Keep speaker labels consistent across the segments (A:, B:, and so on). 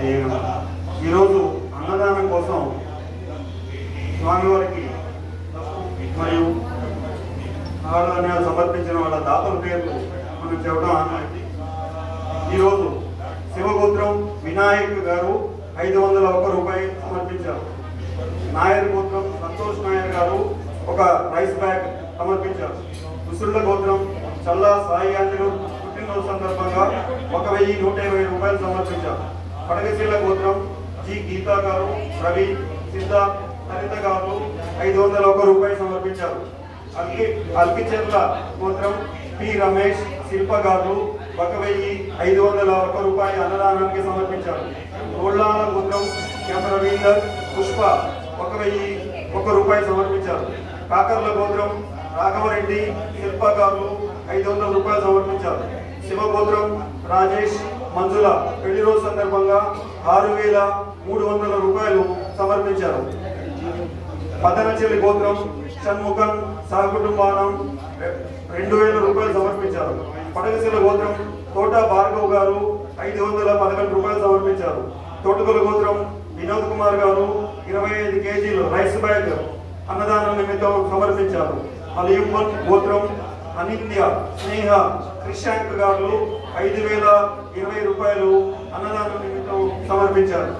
A: ఈరోజు అన్నదానం కోసం స్వామివారికి మరియు ఆరాధనలు సమర్పించిన వాళ్ళ దాతల పేర్లు మనం చెప్పడం ఆనవాయితీ. ఈరోజు శివగోత్రం వినాయక్ గారు 501 రూపాయలు సమర్పించారు. నాయర్ గోత్రం సంతోష్ నాయర్ గారు ఒక రైస్ బ్యాగ్ సమర్పించారు. ముసుళ్ళ గోత్రం చల్లా సాయి ఆంజనేయులు పుట్టినరోజు సందర్భంగా 1120 రూపాయలు సమర్పించారు. పడగశీల గోత్రం జి గీతా గారు, రవి, సిద్ధార్థ్, హరిత గారు 501 రూపాయలు సమర్పించారు. అల్కిచెర్ల గోత్రం పి రమేష్, శిల్ప గారు 1501 రూపాయలు అన్నదానానికి సమర్పించారు. రోళ్ళాల గోత్రం ఎం రవీందర్, పుష్ప 1001 రూపాయలు సమర్పించారు. కాకర్ల గోత్రం రాఘవరెడ్డి, శిల్ప గారు 500 రూపాయలు సమర్పించారు. శివగోత్రం రాజేష్, మంజుల పెళ్లి రోజు సందర్భంగా 6300 రూపాయలు సమర్పించారు. పదనచెల్లి గోత్రం షణ్ముఖం సహకుటుంబానం 2000 రూపాయలు సమర్పించారు. పడగశీల గోత్రం తోట భార్గవ్ గారు 511 రూపాయలు సమర్పించారు. తోటకుల గోత్రం వినోద్ కుమార్ గారు 25 కేజీలు రైస్ బ్యాగ్ అన్నదానం నిమిత్తం సమర్పించారు. మలయంబన్ గోత్రం అనిత్య, స్నేహ, క్రిషాంక్ గారు 5020 రూపాయలు అన్నదానం నిమిత్తం సమర్పించారు.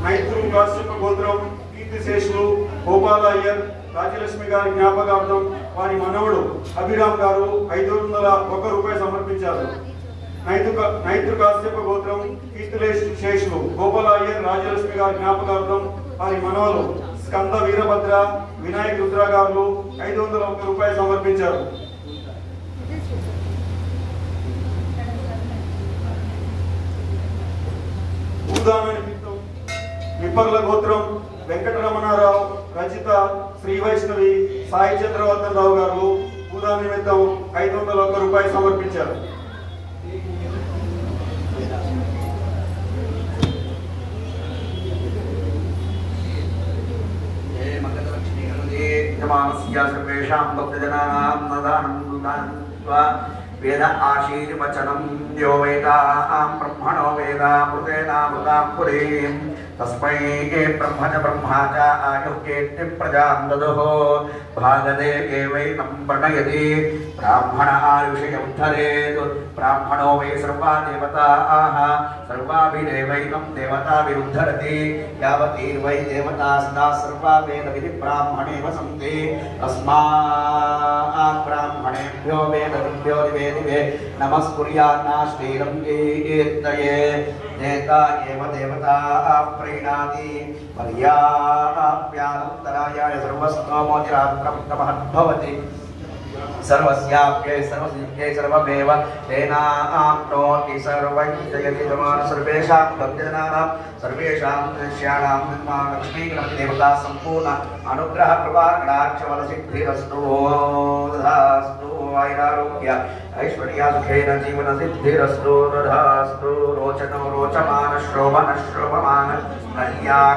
A: నైతృ కాశ్యప గోత్రం కీర్తిశేషులు గోపాల అయ్యర్, రాజలక్ష్మి గారి జ్ఞాపకార్థం వారి మనవడు అభిరామ్ గారు 501 రూపాయలు సమర్పించారు. నైతృ కాశ్యప గోత్రం కీర్తిశేషులు గోపాల అయ్యర్, రాజలక్ష్మి గారి జ్ఞాపకార్థం వారి మనవలు స్కంద వీరభద్ర, వినాయక్ రుద్ర గారు 501 రూపాయలు సమర్పించారు. భూదాన నిమిత్తం విప్పర్ల గోత్రం వెంకటరమణారావు, రజిత, శ్రీ వైష్ణవి, సాయి చంద్రవర్ధన్ రావు గారు భూదాన నిమిత్తం 501 రూపాయలు సమర్పించారు.
B: वेद आशीर्वचनं यो वेदां ब्रह्मणो वेदामृतेनामृतां पुरीं तस्मै ब्रह्म च ब्रह्मा च आयुः कीर्तिं प्रजां ददुः भागदे एवैनं प्रणयति ब्राह्मण आयुषे उद्धरेत् ब्राह्मणो वै सर्वा देवताः सर्वाभिदेवैनं देवताभिरुद्धरति यावतीर्वै देवता सदा सर्वा वेदविधि ब्राह्मणे वसन्ति तस्मात् ब्राह्मणेभ्यो वेदविभ्यो दिवे नमस्कुर्यान्नाश्रीरं कीर्तये नेता एव देवता प्रीणाति पर्याप्यानन्तरायाय सर्वस्तोमोतिराप्रभवति सर्वस्याप्ये सर्वसिद्धे सर्वमेव तेनाप्नोति सर्वं जयति जमान सर्वेषां भक्तजनानां सर्वेषां मनुष्याणां निर्माण लक्ष्मी देवता संपूर्ण अनुग्रह कृपा कटाक्ष सिद्धिरस्तु तथास्तु आयुरारोग्य ऐश्वर्य सुखेन जीवन सिद्धिरस्तु तथास्तु रोचनो रोचमान शोभन शोभमान कल्याण